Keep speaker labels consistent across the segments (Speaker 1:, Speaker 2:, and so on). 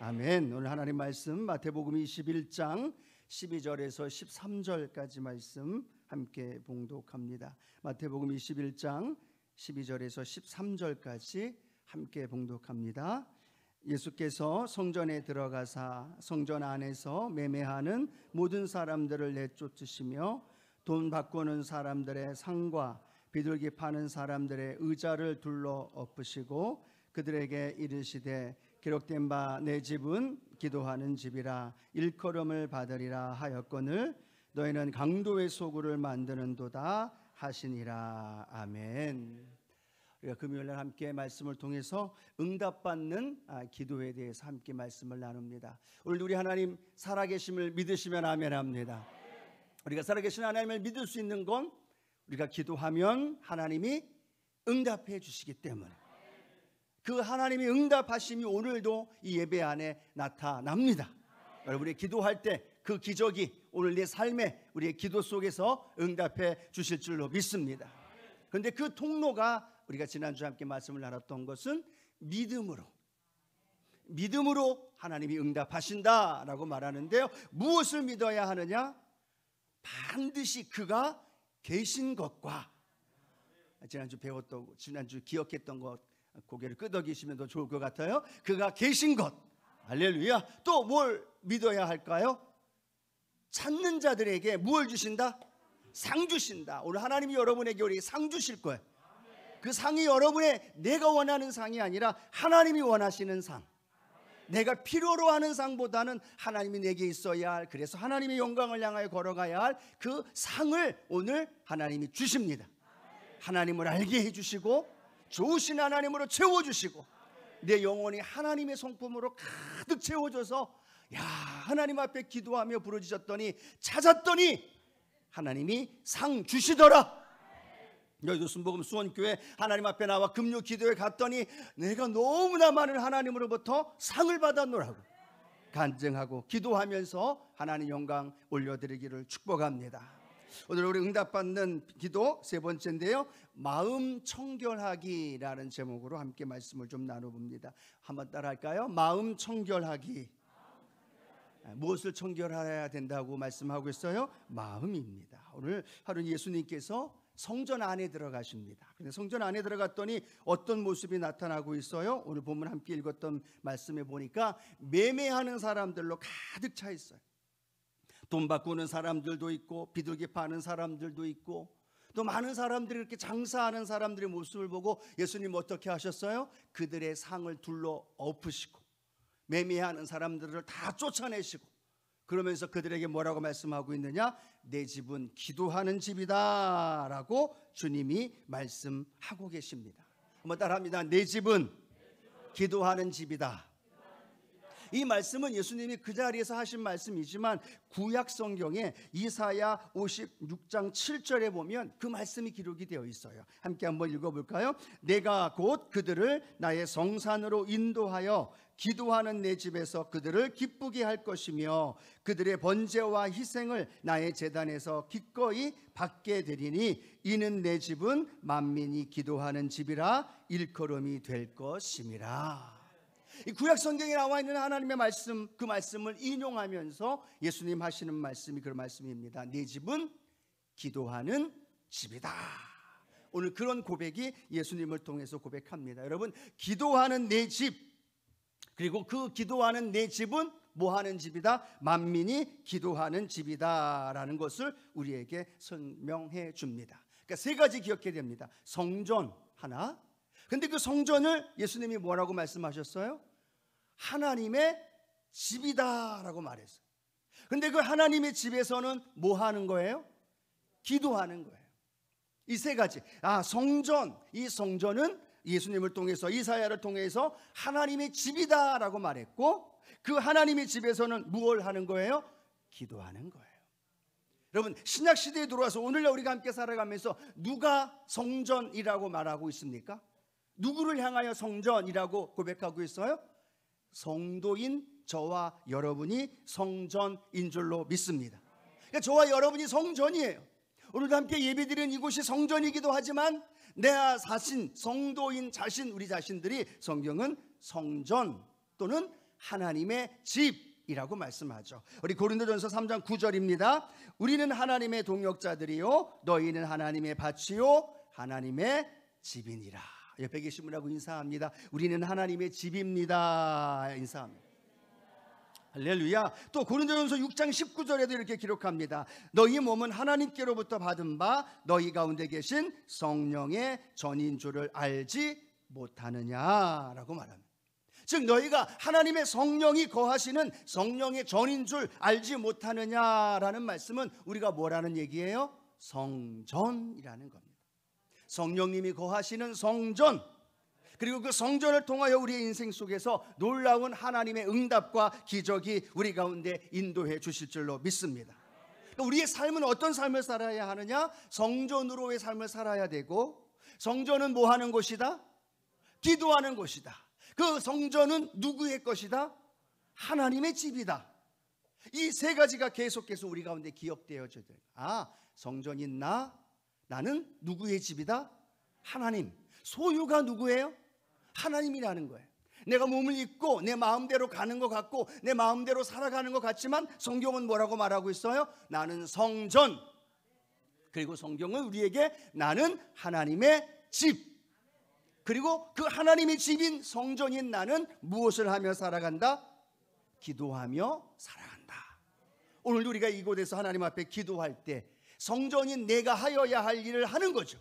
Speaker 1: 아멘. 오늘 하나님 말씀 마태복음 21장 12절에서 13절까지 말씀 함께 봉독합니다. 마태복음 21장 12절에서 13절까지 함께 봉독합니다. 예수께서 성전에 들어가사 성전 안에서 매매하는 모든 사람들을 내쫓으시며 돈 바꾸는 사람들의 상과 비둘기 파는 사람들의 의자를 둘러 엎으시고 그들에게 이르시되 기록된 바 내 집은 기도하는 집이라 일컬음을 받으리라 하였거늘 너희는 강도의 소굴을 만드는도다 하시니라. 아멘. 우리가 금요일날 함께 말씀을 통해서 응답받는 기도에 대해서 함께 말씀을 나눕니다. 오늘 우리 하나님 살아계심을 믿으시면 아멘합니다. 우리가 살아계신 하나님을 믿을 수 있는 건 우리가 기도하면 하나님이 응답해 주시기 때문에, 그 하나님이 응답하심이 오늘도 이 예배 안에 나타납니다. 여러분이 기도할 때 그 기적이 오늘 내 삶에 우리의 기도 속에서 응답해 주실 줄로 믿습니다. 그런데 그 통로가 우리가 지난주에 함께 말씀을 나눴던 것은 믿음으로 하나님이 응답하신다라고 말하는데요, 무엇을 믿어야 하느냐? 반드시 그가 계신 것과, 지난주 배웠던, 지난주 기억했던 것 고개를 끄덕이시면 더 좋을 것 같아요. 그가 계신 것, 할렐루야. 또 뭘 믿어야 할까요? 찾는 자들에게 무엇을 주신다? 상 주신다. 오늘 하나님이 여러분에게 우리 상 주실 거예요. 그 상이 여러분의 내가 원하는 상이 아니라 하나님이 원하시는 상, 내가 필요로 하는 상보다는 하나님이 내게 있어야 할, 그래서 하나님의 영광을 향하여 걸어가야 할 그 상을 오늘 하나님이 주십니다. 하나님을 알게 해주시고 좋으신 하나님으로 채워주시고 내 영혼이 하나님의 성품으로 가득 채워져서, 야, 하나님 앞에 기도하며 부르짖었더니 찾았더니 하나님이 상 주시더라. 여의도 순복음 수원교회 하나님 앞에 나와 금요 기도에 갔더니 내가 너무나 많은 하나님으로부터 상을 받았노라고 간증하고 기도하면서 하나님 영광 올려드리기를 축복합니다. 오늘 우리 응답받는 기도 세 번째인데요, 마음 청결하기라는 제목으로 함께 말씀을 좀 나눠봅니다. 한번 따라할까요? 마음 청결하기. 무엇을 청결해야 된다고 말씀하고 있어요? 마음입니다. 오늘 하루 예수님께서 성전 안에 들어가십니다. 근데 성전 안에 들어갔더니 어떤 모습이 나타나고 있어요? 오늘 본문 함께 읽었던 말씀에 보니까 매매하는 사람들로 가득 차 있어요. 돈 바꾸는 사람들도 있고 비둘기 파는 사람들도 있고, 또 많은 사람들이 이렇게 장사하는 사람들의 모습을 보고 예수님 어떻게 하셨어요? 그들의 상을 둘러 엎으시고 매매하는 사람들을 다 쫓아내시고, 그러면서 그들에게 뭐라고 말씀하고 있느냐? 내 집은 기도하는 집이다 라고 주님이 말씀하고 계십니다. 한번 따라합니다. 내 집은 기도하는 집이다. 이 말씀은 예수님이 그 자리에서 하신 말씀이지만 구약 성경에 이사야 56장 7절에 보면 그 말씀이 기록이 되어 있어요. 함께 한번 읽어볼까요? 내가 곧 그들을 나의 성산으로 인도하여 기도하는 내 집에서 그들을 기쁘게 할 것이며 그들의 번제와 희생을 나의 제단에서 기꺼이 받게 되리니 이는 내 집은 만민이 기도하는 집이라 일컬음이 될 것임이라. 이 구약 성경에 나와 있는 하나님의 말씀, 그 말씀을 인용하면서 예수님 하시는 말씀이 그런 말씀입니다. 내 집은 기도하는 집이다. 오늘 그런 고백이 예수님을 통해서 고백합니다. 여러분, 기도하는 내 집, 그리고 그 기도하는 내 집은 뭐 하는 집이다? 만민이 기도하는 집이다 라는 것을 우리에게 설명해 줍니다. 그러니까 세 가지 기억해야 됩니다. 성전 하나, 근데 그 성전을 예수님이 뭐라고 말씀하셨어요? 하나님의 집이다 라고 말했어요. 근데 그 하나님의 집에서는 뭐 하는 거예요? 기도하는 거예요. 이 세 가지. 성전, 이 성전은 예수님을 통해서, 이사야를 통해서 하나님의 집이다 라고 말했고, 그 하나님의 집에서는 무엇을 하는 거예요? 기도하는 거예요. 여러분, 신약시대에 들어와서 오늘날 우리가 함께 살아가면서 누가 성전이라고 말하고 있습니까? 누구를 향하여 성전이라고 고백하고 있어요? 성도인 저와 여러분이 성전인 줄로 믿습니다. 그러니까 저와 여러분이 성전이에요. 오늘도 함께 예배드리는 이곳이 성전이기도 하지만 내 자신, 성도인 자신, 우리 자신들이 성경은 성전 또는 하나님의 집이라고 말씀하죠. 우리 고린도전서 3장 9절입니다. 우리는 하나님의 동역자들이요 너희는 하나님의 밭이요 하나님의 집이니라. 옆에 계신 분하고 인사합니다. 우리는 하나님의 집입니다. 인사합니다. 할렐루야. 또 고린도전서 6장 19절에도 이렇게 기록합니다. 너희 몸은 하나님께로부터 받은 바 너희 가운데 계신 성령의 전인 줄을 알지 못하느냐라고 말합니다. 즉 너희가 하나님의 성령이 거하시는 성령의 전인 줄 알지 못하느냐라는 말씀은 우리가 뭐라는 얘기예요? 성전이라는 겁니다. 성령님이 거하시는 성전, 그리고 그 성전을 통하여 우리의 인생 속에서 놀라운 하나님의 응답과 기적이 우리 가운데 인도해 주실 줄로 믿습니다. 그러니까 우리의 삶은 어떤 삶을 살아야 하느냐? 성전으로의 삶을 살아야 되고, 성전은 뭐 하는 곳이다? 기도하는 곳이다. 그 성전은 누구의 것이다? 하나님의 집이다. 이 세 가지가 계속해서 우리 가운데 기억되어져야 돼요. 성전인 나는 누구의 집이다? 하나님. 소유가 누구예요? 하나님이라는 거예요. 내가 몸을 입고 내 마음대로 가는 것 같고 내 마음대로 살아가는 것 같지만 성경은 뭐라고 말하고 있어요? 나는 성전. 그리고 성경은 우리에게 나는 하나님의 집, 그리고 그 하나님의 집인 성전인 나는 무엇을 하며 살아간다? 기도하며 살아간다. 오늘 우리가 이곳에서 하나님 앞에 기도할 때 성전인 내가 하여야 할 일을 하는 거죠.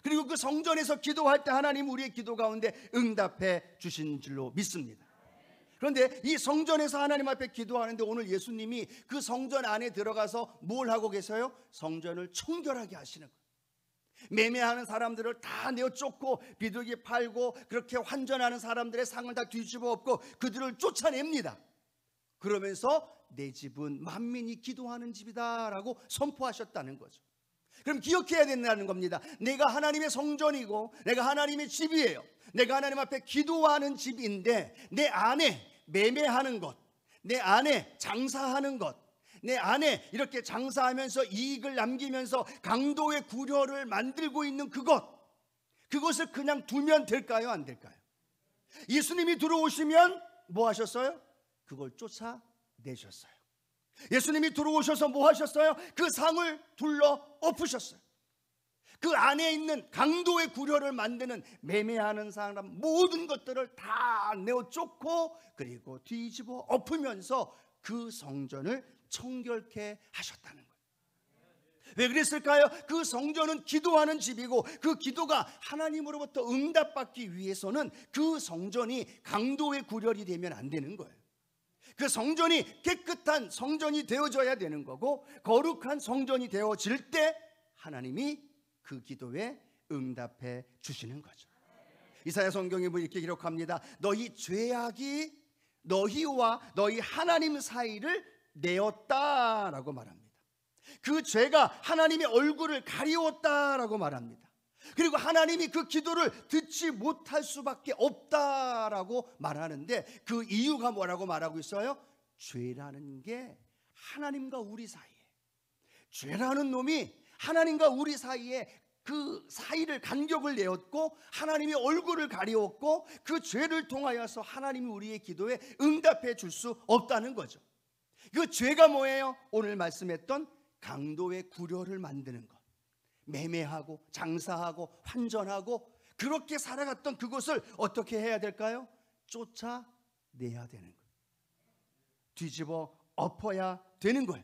Speaker 1: 그리고 그 성전에서 기도할 때 하나님 우리의 기도 가운데 응답해 주신 줄로 믿습니다. 그런데 이 성전에서 하나님 앞에 기도하는데 오늘 예수님이 그 성전 안에 들어가서 뭘 하고 계세요? 성전을 청결하게 하시는 거예요. 매매하는 사람들을 다 내어 쫓고 비둘기 팔고 그렇게 환전하는 사람들의 상을 다 뒤집어 엎고 그들을 쫓아냅니다. 그러면서 내 집은 만민이 기도하는 집이다 라고 선포하셨다는 거죠. 그럼 기억해야 된다는 겁니다. 내가 하나님의 성전이고 내가 하나님의 집이에요. 내가 하나님 앞에 기도하는 집인데 내 안에 매매하는 것, 내 안에 장사하는 것, 내 안에 이렇게 장사하면서 이익을 남기면서 강도의 구려를 만들고 있는 그것을 그냥 두면 될까요? 안 될까요? 예수님이 들어오시면 뭐 하셨어요? 그걸 쫓아내셨어요. 예수님이 들어오셔서 뭐 하셨어요? 그 상을 둘러 엎으셨어요. 그 안에 있는 강도의 구려를 만드는 매매하는 사람 모든 것들을 다 내어 쫓고 그리고 뒤집어 엎으면서 그 성전을 청결케 하셨다는 거예요. 왜 그랬을까요? 그 성전은 기도하는 집이고 그 기도가 하나님으로부터 응답받기 위해서는 그 성전이 강도의 구렬이 되면 안 되는 거예요. 그 성전이 깨끗한 성전이 되어져야 되는 거고 거룩한 성전이 되어질 때 하나님이 그 기도에 응답해 주시는 거죠. 이사야 성경에 이렇게 기록합니다. 너희 죄악이 너희와 너희 하나님 사이를 내었다라고 말합니다. 그 죄가 하나님의 얼굴을 가리웠다라고 말합니다. 그리고 하나님이 그 기도를 듣지 못할 수밖에 없다라고 말하는데 그 이유가 뭐라고 말하고 있어요? 죄라는 게 하나님과 우리 사이에, 죄라는 놈이 하나님과 우리 사이에 그 사이를 간격을 내었고 하나님의 얼굴을 가리웠고 그 죄를 통하여서 하나님이 우리의 기도에 응답해 줄 수 없다는 거죠. 그 죄가 뭐예요? 오늘 말씀했던 강도의 구려를 만드는 것, 매매하고 장사하고 환전하고 그렇게 살아갔던 그것을 어떻게 해야 될까요? 쫓아내야 되는 거예요. 뒤집어 엎어야 되는 거예요.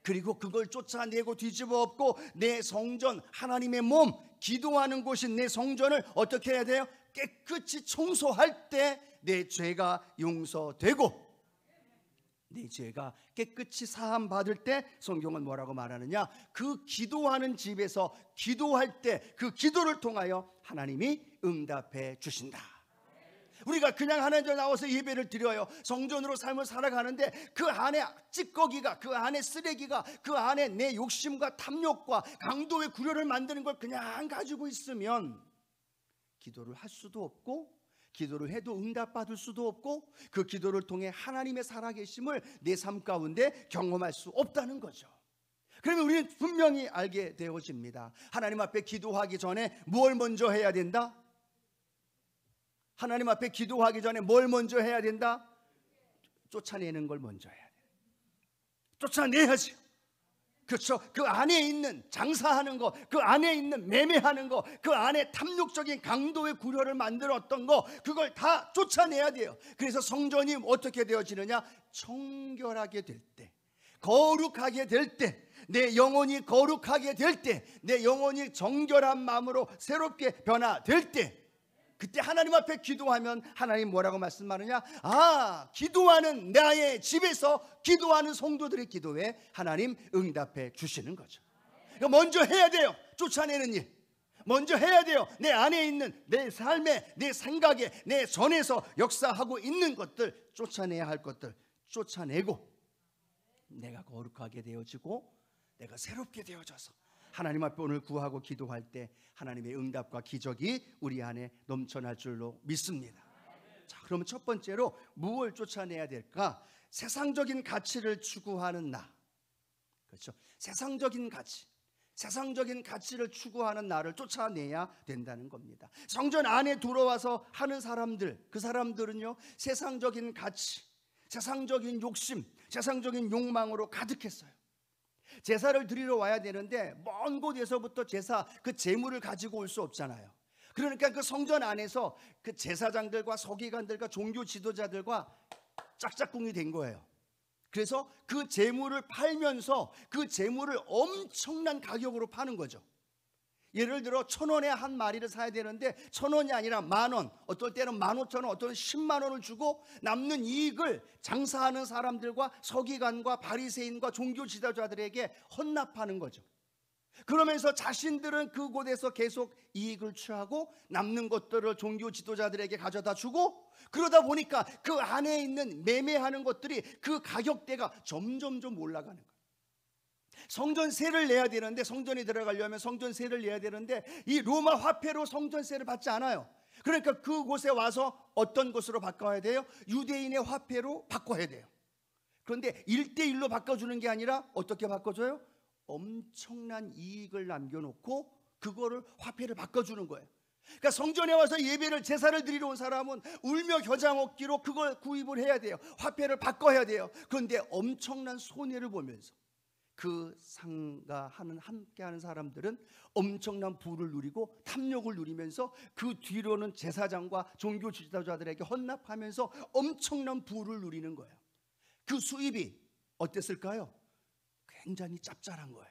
Speaker 1: 그리고 그걸 쫓아내고 뒤집어 엎고 내 성전, 하나님의 몸, 기도하는 곳인 내 성전을 어떻게 해야 돼요? 깨끗이 청소할 때 내 죄가 용서되고 내 죄가 깨끗이 사함 받을 때 성경은 뭐라고 말하느냐? 그 기도하는 집에서 기도할 때 그 기도를 통하여 하나님이 응답해 주신다. 우리가 그냥 하나님 앞에 나와서 예배를 드려요. 성전으로 삶을 살아가는데 그 안에 찌꺼기가, 그 안에 쓰레기가, 그 안에 내 욕심과 탐욕과 강도의 구려를 만드는 걸 그냥 가지고 있으면 기도를 할 수도 없고 기도를 해도 응답받을 수도 없고 그 기도를 통해 하나님의 살아계심을 내 삶 가운데 경험할 수 없다는 거죠. 그러면 우리는 분명히 알게 되어집니다. 하나님 앞에 기도하기 전에 뭘 먼저 해야 된다? 하나님 앞에 기도하기 전에 뭘 먼저 해야 된다? 쫓아내는 걸 먼저 해야 돼요. 쫓아내야지. 그렇죠. 그 안에 있는 장사하는 거, 그 안에 있는 매매하는 거, 그 안에 탐욕적인 강도의 구려를 만들었던 거, 그걸 다 쫓아내야 돼요. 그래서 성전이 어떻게 되어지느냐? 청결하게 될 때, 거룩하게 될 때, 내 영혼이 거룩하게 될 때, 내 영혼이 정결한 마음으로 새롭게 변화될 때, 그때 하나님 앞에 기도하면 하나님 뭐라고 말씀하느냐? 기도하는 나의 집에서 기도하는 성도들의 기도에 하나님 응답해 주시는 거죠. 그러니까 먼저 해야 돼요. 쫓아내는 일 먼저 해야 돼요. 내 안에 있는 내 삶에, 내 생각에, 내 전에서 역사하고 있는 것들, 쫓아내야 할 것들 쫓아내고, 내가 거룩하게 되어지고 내가 새롭게 되어져서 하나님 앞에 오늘 구하고 기도할 때 하나님의 응답과 기적이 우리 안에 넘쳐날 줄로 믿습니다. 자, 그러면 첫 번째로 무엇을 쫓아내야 될까? 세상적인 가치를 추구하는 나. 그렇죠. 세상적인 가치, 세상적인 가치를 추구하는 나를 쫓아내야 된다는 겁니다. 성전 안에 들어와서 하는 사람들, 그 사람들은요, 세상적인 가치, 세상적인 욕심, 세상적인 욕망으로 가득했어요. 제사를 드리러 와야 되는데 먼 곳에서부터 제사, 그 제물을 가지고 올 수 없잖아요. 그러니까 그 성전 안에서 그 제사장들과 서기관들과 종교 지도자들과 짝짝꿍이 된 거예요. 그래서 그 제물을 팔면서 그 제물을 엄청난 가격으로 파는 거죠. 예를 들어 1,000원에 한 마리를 사야 되는데 1,000원이 아니라 10,000원, 어떨 때는 15,000원, 어떨 때는 10만 원을 주고 남는 이익을 장사하는 사람들과 서기관과 바리새인과 종교 지도자들에게 헌납하는 거죠. 그러면서 자신들은 그곳에서 계속 이익을 취하고 남는 것들을 종교 지도자들에게 가져다 주고, 그러다 보니까 그 안에 있는 매매하는 것들이 그 가격대가 점점점 올라가는 거예요. 성전세를 내야 되는데, 성전에 들어가려면 성전세를 내야 되는데 이 로마 화폐로 성전세를 받지 않아요. 그러니까 그곳에 와서 어떤 곳으로 바꿔야 돼요? 유대인의 화폐로 바꿔야 돼요. 그런데 1대1로 바꿔주는 게 아니라 어떻게 바꿔줘요? 엄청난 이익을 남겨놓고 그거를 화폐를 바꿔주는 거예요. 그러니까 성전에 와서 예배를, 제사를 드리러 온 사람은 울며 겨자 먹기로 그걸 구입을 해야 돼요. 화폐를 바꿔야 돼요. 그런데 엄청난 손해를 보면서 그 상가하는, 함께하는 사람들은 엄청난 부를 누리고 탐욕을 누리면서 그 뒤로는 제사장과 종교 지도자들에게 헌납하면서 엄청난 부를 누리는 거예요. 그 수입이 어땠을까요? 굉장히 짭짤한 거예요.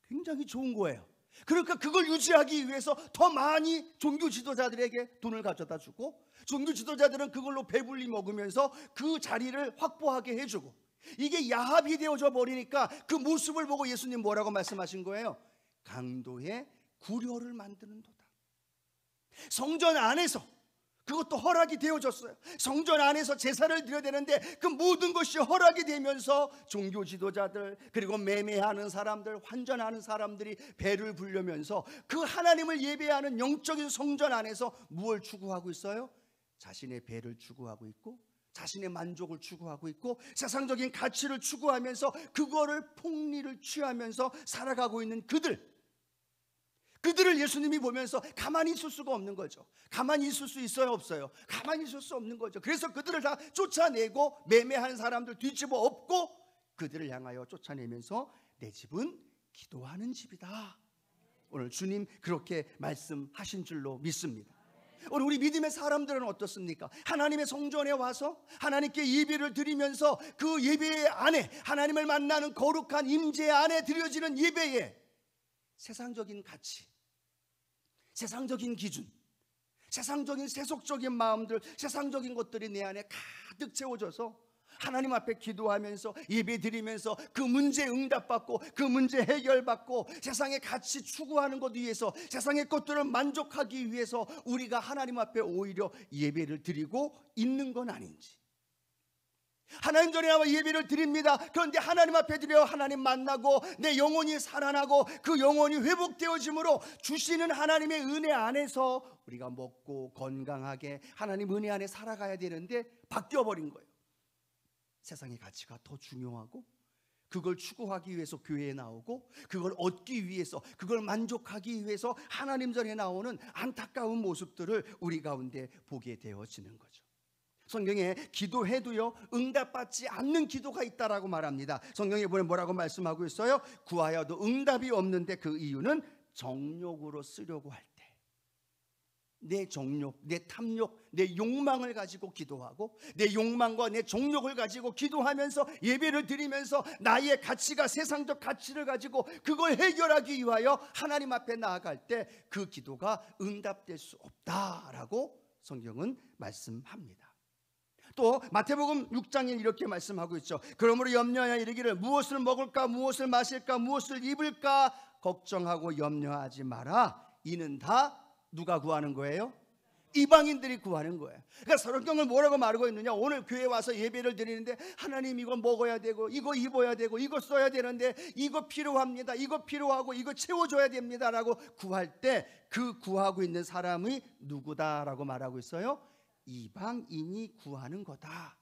Speaker 1: 굉장히 좋은 거예요. 그러니까 그걸 유지하기 위해서 더 많이 종교 지도자들에게 돈을 가져다 주고, 종교 지도자들은 그걸로 배불리 먹으면서 그 자리를 확보하게 해주고, 이게 야합이 되어져 버리니까 그 모습을 보고 예수님 뭐라고 말씀하신 거예요? 강도의 구려를 만드는 도다. 성전 안에서 그것도 허락이 되어졌어요. 성전 안에서 제사를 드려야 되는데 그 모든 것이 허락이 되면서 종교 지도자들, 그리고 매매하는 사람들, 환전하는 사람들이 배를 불려면서 그 하나님을 예배하는 영적인 성전 안에서 무엇을 추구하고 있어요? 자신의 배를 추구하고 있고, 자신의 만족을 추구하고 있고, 세상적인 가치를 추구하면서 그거를 폭리를 취하면서 살아가고 있는 그들을 예수님이 보면서 가만히 있을 수가 없는 거죠. 가만히 있을 수 있어요, 없어요? 가만히 있을 수 없는 거죠. 그래서 그들을 다 쫓아내고, 매매하는 사람들 뒤집어 엎고 그들을 향하여 쫓아내면서 내 집은 기도하는 집이다. 오늘 주님 그렇게 말씀하신 줄로 믿습니다. 오늘 우리 믿음의 사람들은 어떻습니까? 하나님의 성전에 와서 하나님께 예배를 드리면서 그 예배 안에, 하나님을 만나는 거룩한 임재 안에 드려지는 예배에 세상적인 가치, 세상적인 기준, 세상적인 세속적인 마음들, 세상적인 것들이 내 안에 가득 채워져서 하나님 앞에 기도하면서 예배 드리면서 그 문제 응답받고 그 문제 해결받고 세상의 가치 추구하는 것 위해서, 세상의 것들을 만족하기 위해서 우리가 하나님 앞에 오히려 예배를 드리고 있는 건 아닌지. 하나님 전에 나와 예배를 드립니다. 그런데 하나님 앞에 드려 하나님 만나고 내 영혼이 살아나고 그 영혼이 회복되어짐으로 주시는 하나님의 은혜 안에서 우리가 먹고 건강하게 하나님 은혜 안에 살아가야 되는데 바뀌어버린 거예요. 세상의 가치가 더 중요하고 그걸 추구하기 위해서 교회에 나오고 그걸 얻기 위해서, 그걸 만족하기 위해서 하나님 전에 나오는 안타까운 모습들을 우리 가운데 보게 되어지는 거죠. 성경에 기도해도요 응답받지 않는 기도가 있다라고 말합니다. 성경에 보면 뭐라고 말씀하고 있어요? 구하여도 응답이 없는데 그 이유는 정욕으로 쓰려고 할 때, 내 정욕, 내 탐욕, 내 욕망을 가지고 기도하고, 내 욕망과 내 정욕을 가지고 기도하면서 예배를 드리면서 나의 가치가 세상적 가치를 가지고 그걸 해결하기 위하여 하나님 앞에 나아갈 때 그 기도가 응답될 수 없다라고 성경은 말씀합니다. 또 마태복음 6장에 이렇게 말씀하고 있죠. 그러므로 염려하여 이르기를 무엇을 먹을까, 무엇을 마실까, 무엇을 입을까 걱정하고 염려하지 마라. 이는 다 누가 구하는 거예요? 이방인들이 구하는 거예요. 그러니까 성경을 뭐라고 말하고 있느냐, 오늘 교회 와서 예배를 드리는데 하나님 이거 먹어야 되고 이거 입어야 되고 이거 써야 되는데 이거 필요합니다, 이거 필요하고 이거 채워줘야 됩니다 라고 구할 때 그 구하고 있는 사람이 누구다라고 말하고 있어요? 이방인이 구하는 거다.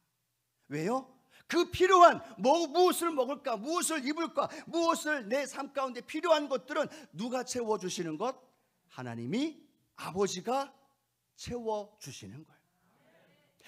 Speaker 1: 왜요? 그 필요한 무엇을 먹을까, 무엇을 입을까, 무엇을 내 삶 가운데 필요한 것들은 누가 채워주시는 것? 하나님이, 아버지가 채워주시는 거예요.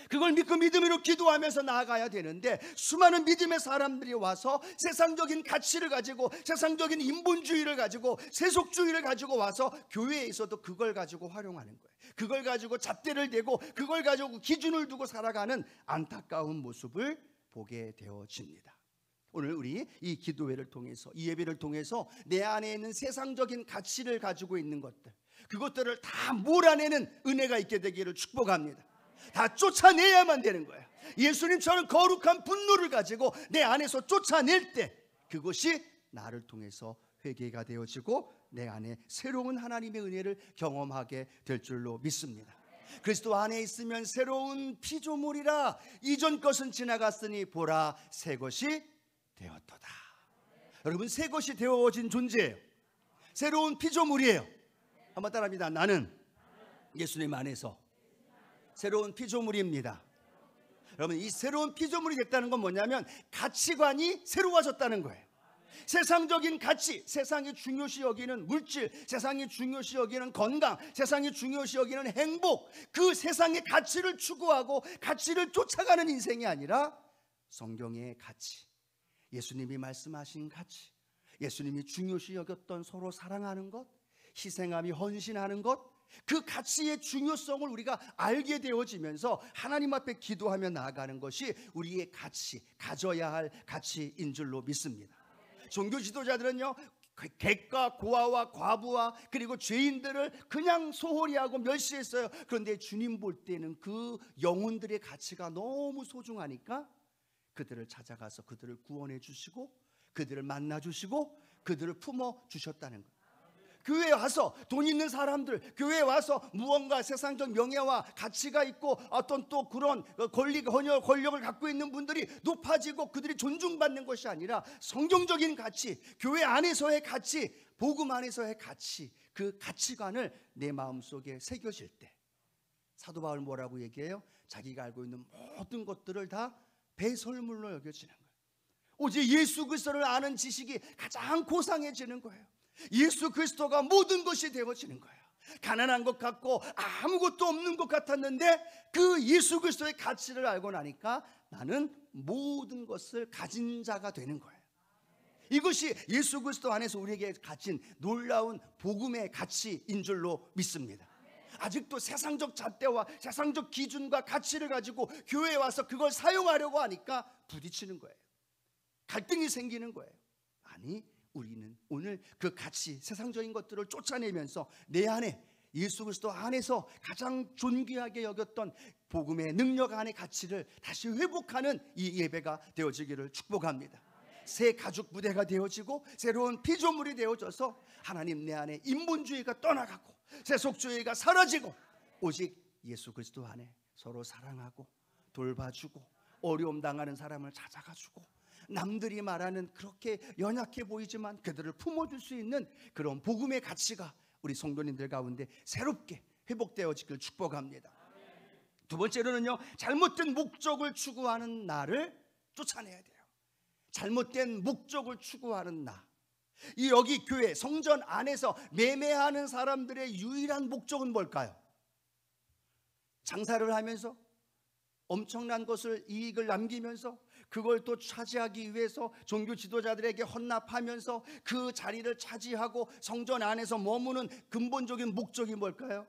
Speaker 1: 그걸 믿고 믿음으로 기도하면서 나아가야 되는데, 수많은 믿음의 사람들이 와서 세상적인 가치를 가지고, 세상적인 인본주의를 가지고, 세속주의를 가지고 와서 교회에서도 그걸 가지고 활용하는 거예요. 그걸 가지고 잣대를 대고 그걸 가지고 기준을 두고 살아가는 안타까운 모습을 보게 되어집니다. 오늘 우리 이 기도회를 통해서, 이 예배를 통해서 내 안에 있는 세상적인 가치를 가지고 있는 것들, 그것들을 다 몰아내는 은혜가 있게 되기를 축복합니다. 다 쫓아내야만 되는 거예요. 예수님처럼 거룩한 분노를 가지고 내 안에서 쫓아낼 때 그것이 나를 통해서 회개가 되어지고 내 안에 새로운 하나님의 은혜를 경험하게 될 줄로 믿습니다. 그리스도 안에 있으면 새로운 피조물이라, 이전 것은 지나갔으니 보라 새 것이 되었도다. 여러분, 새 것이 되어진 존재예요. 새로운 피조물이에요. 한번 따라합니다. 나는 예수님 안에서 새로운 피조물입니다. 여러분, 이 새로운 피조물이 됐다는 건 뭐냐면 가치관이 새로워졌다는 거예요. 세상적인 가치, 세상이 중요시 여기는 물질, 세상이 중요시 여기는 건강, 세상이 중요시 여기는 행복, 그 세상의 가치를 추구하고 가치를 쫓아가는 인생이 아니라 성경의 가치, 예수님이 말씀하신 가치, 예수님이 중요시 여겼던 서로 사랑하는 것, 희생하며 헌신하는 것, 그 가치의 중요성을 우리가 알게 되어지면서 하나님 앞에 기도하며 나아가는 것이 우리의 가치, 가져야 할 가치인 줄로 믿습니다. 종교 지도자들은요, 객과 고아와 과부와 그리고 죄인들을 그냥 소홀히 하고 멸시했어요. 그런데 주님 볼 때는 그 영혼들의 가치가 너무 소중하니까 그들을 찾아가서 그들을 구원해 주시고 그들을 만나 주시고 그들을 품어 주셨다는 거예요. 교회에 와서 돈 있는 사람들, 교회에 와서 무언가 세상적 명예와 가치가 있고 어떤 또 그런 권력을 갖고 있는 분들이 높아지고 그들이 존중받는 것이 아니라 성경적인 가치, 교회 안에서의 가치, 복음 안에서의 가치, 그 가치관을 내 마음속에 새겨질 때 사도 바울 뭐라고 얘기해요? 자기가 알고 있는 모든 것들을 다 배설물로 여겨지는 거예요. 오직 예수 그리스도를 아는 지식이 가장 고상해지는 거예요. 예수 그리스도가 모든 것이 되어지는 거예요. 가난한 것 같고 아무것도 없는 것 같았는데 그 예수 그리스도의 가치를 알고 나니까 나는 모든 것을 가진 자가 되는 거예요. 이것이 예수 그리스도 안에서 우리에게 가진 놀라운 복음의 가치인 줄로 믿습니다. 아직도 세상적 잣대와 세상적 기준과 가치를 가지고 교회에 와서 그걸 사용하려고 하니까 부딪히는 거예요. 갈등이 생기는 거예요. 아니, 우리는 오늘 그 가치, 세상적인 것들을 쫓아내면서 내 안에 예수 그리스도 안에서 가장 존귀하게 여겼던 복음의 능력 안의 가치를 다시 회복하는 이 예배가 되어지기를 축복합니다. 새 가죽 부대가 되어지고 새로운 피조물이 되어져서 하나님 내 안에 인본주의가 떠나가고 세속주의가 사라지고 오직 예수 그리스도 안에 서로 사랑하고 돌봐주고 어려움 당하는 사람을 찾아가주고 남들이 말하는 그렇게 연약해 보이지만 그들을 품어줄 수 있는 그런 복음의 가치가 우리 성도님들 가운데 새롭게 회복되어지길 축복합니다. 두 번째로는요, 잘못된 목적을 추구하는 나를 쫓아내야 돼요. 잘못된 목적을 추구하는 나. 이 여기 교회 성전 안에서 매매하는 사람들의 유일한 목적은 뭘까요? 장사를 하면서 엄청난 것을 이익을 남기면서 그걸 또 차지하기 위해서 종교 지도자들에게 헌납하면서 그 자리를 차지하고 성전 안에서 머무는 근본적인 목적이 뭘까요?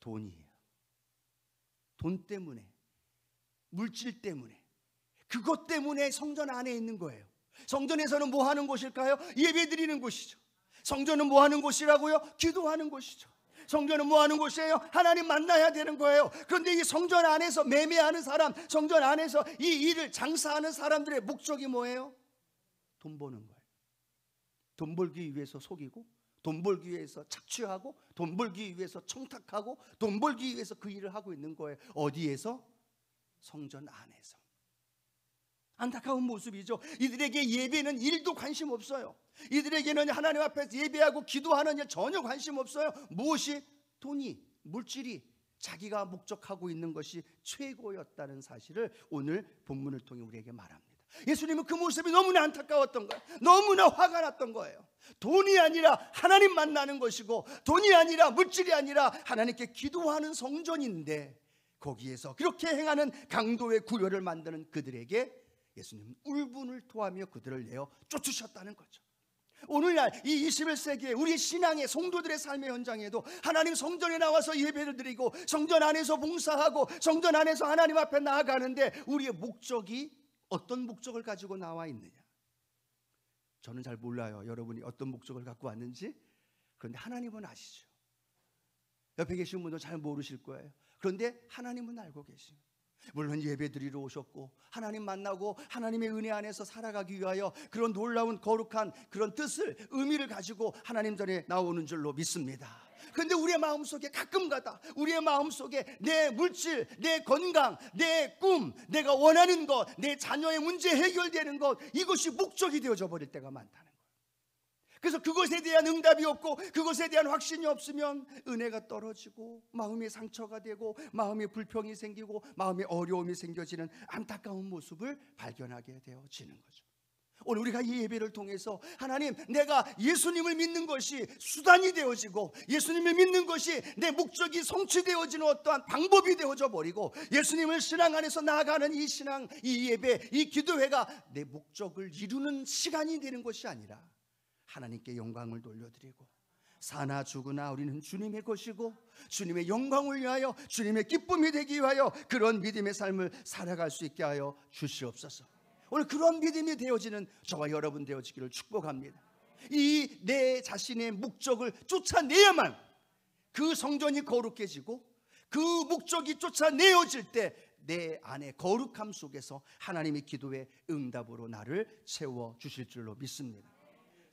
Speaker 1: 돈이에요. 돈 때문에, 물질 때문에, 그것 때문에 성전 안에 있는 거예요. 성전에서는 뭐 하는 곳일까요? 예배 드리는 곳이죠. 성전은 뭐 하는 곳이라고요? 기도하는 곳이죠. 성전은 뭐 하는 곳이에요? 하나님 만나야 되는 거예요. 그런데 이 성전 안에서 매매하는 사람, 성전 안에서 이 일을 장사하는 사람들의 목적이 뭐예요? 돈 버는 거예요. 돈 벌기 위해서 속이고, 돈 벌기 위해서 착취하고, 돈 벌기 위해서 청탁하고, 돈 벌기 위해서 그 일을 하고 있는 거예요. 어디에서? 성전 안에서. 안타까운 모습이죠. 이들에게 예배는 일도 관심 없어요. 이들에게는 하나님 앞에서 예배하고 기도하는 일 전혀 관심 없어요. 무엇이? 돈이, 물질이 자기가 목적하고 있는 것이 최고였다는 사실을 오늘 본문을 통해 우리에게 말합니다. 예수님은 그 모습이 너무나 안타까웠던 거예요. 너무나 화가 났던 거예요. 돈이 아니라 하나님 만나는 것이고, 돈이 아니라 물질이 아니라 하나님께 기도하는 성전인데, 거기에서 그렇게 행하는 강도의 구려를 만드는 그들에게 예수님은 울분을 토하며 그들을 내어 쫓으셨다는 거죠. 오늘날 이 21세기에 우리 신앙의 성도들의 삶의 현장에도 하나님 성전에 나와서 예배를 드리고 성전 안에서 봉사하고 성전 안에서 하나님 앞에 나아가는데 우리의 목적이 어떤 목적을 가지고 나와 있느냐? 저는 잘 몰라요. 여러분이 어떤 목적을 갖고 왔는지. 그런데 하나님은 아시죠. 옆에 계신 분도 잘 모르실 거예요. 그런데 하나님은 알고 계십니다. 물론 예배 드리러 오셨고 하나님 만나고 하나님의 은혜 안에서 살아가기 위하여 그런 놀라운 거룩한 그런 뜻을, 의미를 가지고 하나님 전에 나오는 줄로 믿습니다. 그런데 우리의 마음속에 가끔가다 우리의 마음속에 내 물질, 내 건강, 내 꿈, 내가 원하는 것, 내 자녀의 문제 해결되는 것, 이것이 목적이 되어져 버릴 때가 많다는 거예요. 그래서 그것에 대한 응답이 없고 그것에 대한 확신이 없으면 은혜가 떨어지고 마음의 상처가 되고 마음의 불평이 생기고 마음의 어려움이 생겨지는 안타까운 모습을 발견하게 되어지는 거죠. 오늘 우리가 이 예배를 통해서 하나님, 내가 예수님을 믿는 것이 수단이 되어지고 예수님을 믿는 것이 내 목적이 성취되어지는 어떠한 방법이 되어져 버리고 예수님을 신앙 안에서 나아가는 이 신앙, 이 예배, 이 기도회가 내 목적을 이루는 시간이 되는 것이 아니라 하나님께 영광을 돌려드리고 사나 죽으나 우리는 주님의 것이고 주님의 영광을 위하여 주님의 기쁨이 되기 위하여 그런 믿음의 삶을 살아갈 수 있게 하여 주시옵소서. 오늘 그런 믿음이 되어지는 저와 여러분 되어지기를 축복합니다. 이 내 자신의 목적을 쫓아내야만 그 성전이 거룩해지고 그 목적이 쫓아내어질 때 내 안에 거룩함 속에서 하나님의 기도의 응답으로 나를 채워 주실 줄로 믿습니다.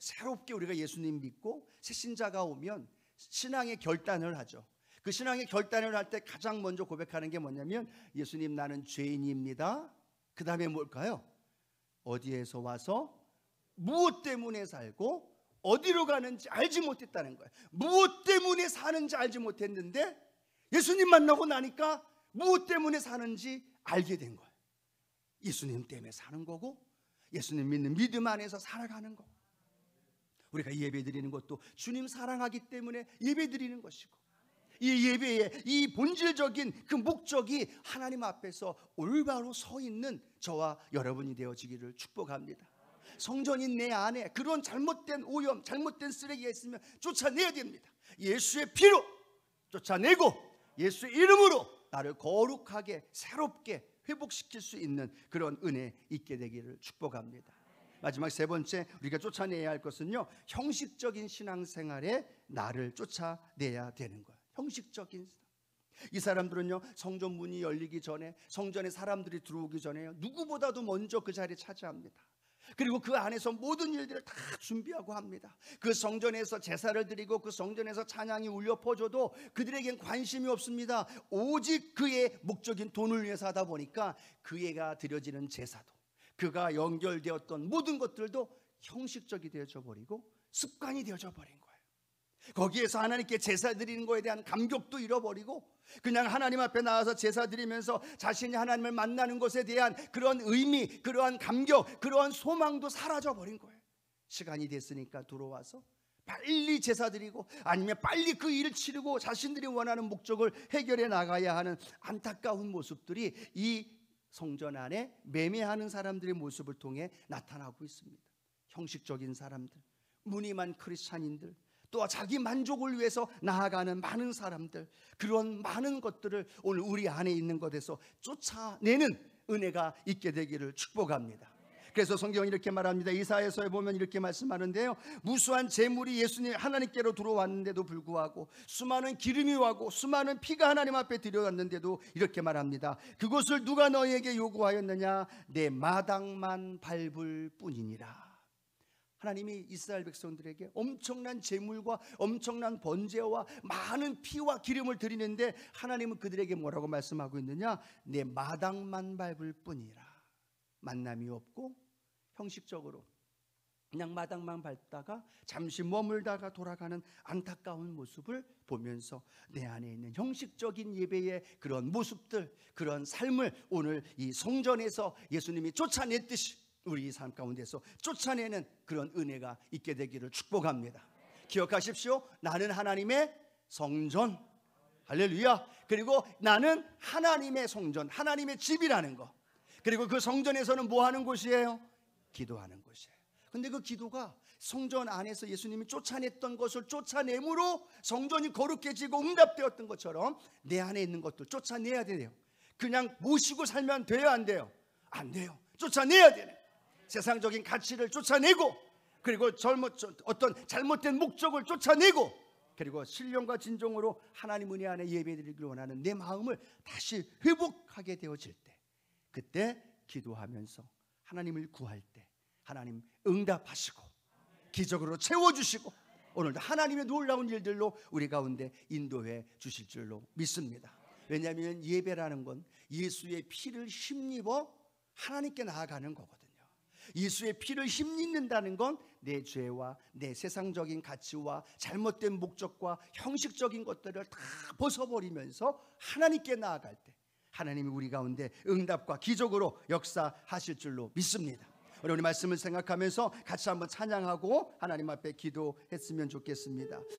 Speaker 1: 새롭게 우리가 예수님 믿고 새 신자가 오면 신앙의 결단을 하죠. 그 신앙의 결단을 할 때 가장 먼저 고백하는 게 뭐냐면 예수님, 나는 죄인입니다. 그 다음에 뭘까요? 어디에서 와서 무엇 때문에 살고 어디로 가는지 알지 못했다는 거예요. 무엇 때문에 사는지 알지 못했는데 예수님 만나고 나니까 무엇 때문에 사는지 알게 된 거예요. 예수님 때문에 사는 거고 예수님 믿는 믿음 안에서 살아가는 거고, 우리가 예배 드리는 것도 주님 사랑하기 때문에 예배 드리는 것이고, 이 예배의 이 본질적인 그 목적이 하나님 앞에서 올바로 서 있는 저와 여러분이 되어지기를 축복합니다. 성전인 내 안에 그런 잘못된 오염, 잘못된 쓰레기가 있으면 쫓아내야 됩니다. 예수의 피로 쫓아내고 예수의 이름으로 나를 거룩하게 새롭게 회복시킬 수 있는 그런 은혜 있게 되기를 축복합니다. 마지막 세 번째, 우리가 쫓아내야 할 것은요, 형식적인 신앙생활에 나를 쫓아내야 되는 거예요. 형식적인. 이 사람들은요, 성전 문이 열리기 전에, 성전에 사람들이 들어오기 전에 누구보다도 먼저 그 자리에 차지합니다. 그리고 그 안에서 모든 일들을 다 준비하고 합니다. 그 성전에서 제사를 드리고 그 성전에서 찬양이 울려 퍼져도 그들에겐 관심이 없습니다. 오직 그의 목적인 돈을 위해서 하다 보니까 그애가 드려지는 제사도, 그가 연결되었던 모든 것들도 형식적이 되어져 버리고 습관이 되어져 버린 거예요. 거기에서 하나님께 제사 드리는 것에 대한 감격도 잃어버리고 그냥 하나님 앞에 나와서 제사 드리면서 자신이 하나님을 만나는 것에 대한 그런 의미, 그러한 감격, 그러한 소망도 사라져 버린 거예요. 시간이 됐으니까 들어와서 빨리 제사 드리고 아니면 빨리 그 일을 치르고 자신들이 원하는 목적을 해결해 나가야 하는 안타까운 모습들이 이 성전 안에 매매하는 사람들의 모습을 통해 나타나고 있습니다. 형식적인 사람들, 무늬만 크리스찬인들, 또 자기 만족을 위해서 나아가는 많은 사람들, 그런 많은 것들을 오늘 우리 안에 있는 것에서 쫓아내는 은혜가 있게 되기를 축복합니다. 그래서 성경은 이렇게 말합니다. 이사야서에 보면 이렇게 말씀하는데요, 무수한 재물이 예수님 하나님께로 들어왔는데도 불구하고 수많은 기름이 와고 수많은 피가 하나님 앞에 들여왔는데도 이렇게 말합니다. 그것을 누가 너희에게 요구하였느냐? 내 마당만 밟을 뿐이니라. 하나님이 이스라엘 백성들에게 엄청난 재물과 엄청난 번제와 많은 피와 기름을 드리는데 하나님은 그들에게 뭐라고 말씀하고 있느냐? 내 마당만 밟을 뿐이라. 만남이 없고 형식적으로 그냥 마당만 밟다가 잠시 머물다가 돌아가는 안타까운 모습을 보면서 내 안에 있는 형식적인 예배의 그런 모습들, 그런 삶을 오늘 이 성전에서 예수님이 쫓아냈듯이 우리 삶 가운데서 쫓아내는 그런 은혜가 있게 되기를 축복합니다. 기억하십시오. 나는 하나님의 성전, 할렐루야. 그리고 나는 하나님의 성전, 하나님의 집이라는 거. 그리고 그 성전에서는 뭐 하는 곳이에요? 기도하는 곳이에요. 근데 그 기도가 성전 안에서 예수님이 쫓아냈던 것을 쫓아내므로 성전이 거룩해지고 응답되었던 것처럼 내 안에 있는 것들 쫓아내야 돼요. 그냥 모시고 살면 돼요, 안 돼요? 안 돼요. 쫓아내야 되네. 세상적인 가치를 쫓아내고, 그리고 어떤 잘못된 목적을 쫓아내고, 그리고 신령과 진정으로 하나님 은혜 안에 예배드리기를 원하는 내 마음을 다시 회복하게 되어질 때, 그때 기도하면서 하나님을 구할 때 하나님 응답하시고 기적으로 채워주시고 오늘도 하나님의 놀라운 일들로 우리 가운데 인도해 주실 줄로 믿습니다. 왜냐하면 예배라는 건 예수의 피를 힘입어 하나님께 나아가는 거거든요. 예수의 피를 힘입는다는 건 내 죄와 내 세상적인 가치와 잘못된 목적과 형식적인 것들을 다 벗어버리면서 하나님께 나아갈 때 하나님이 우리 가운데 응답과 기적으로 역사하실 줄로 믿습니다. 우리 말씀을 생각하면서 같이 한번 찬양하고 하나님 앞에 기도했으면 좋겠습니다.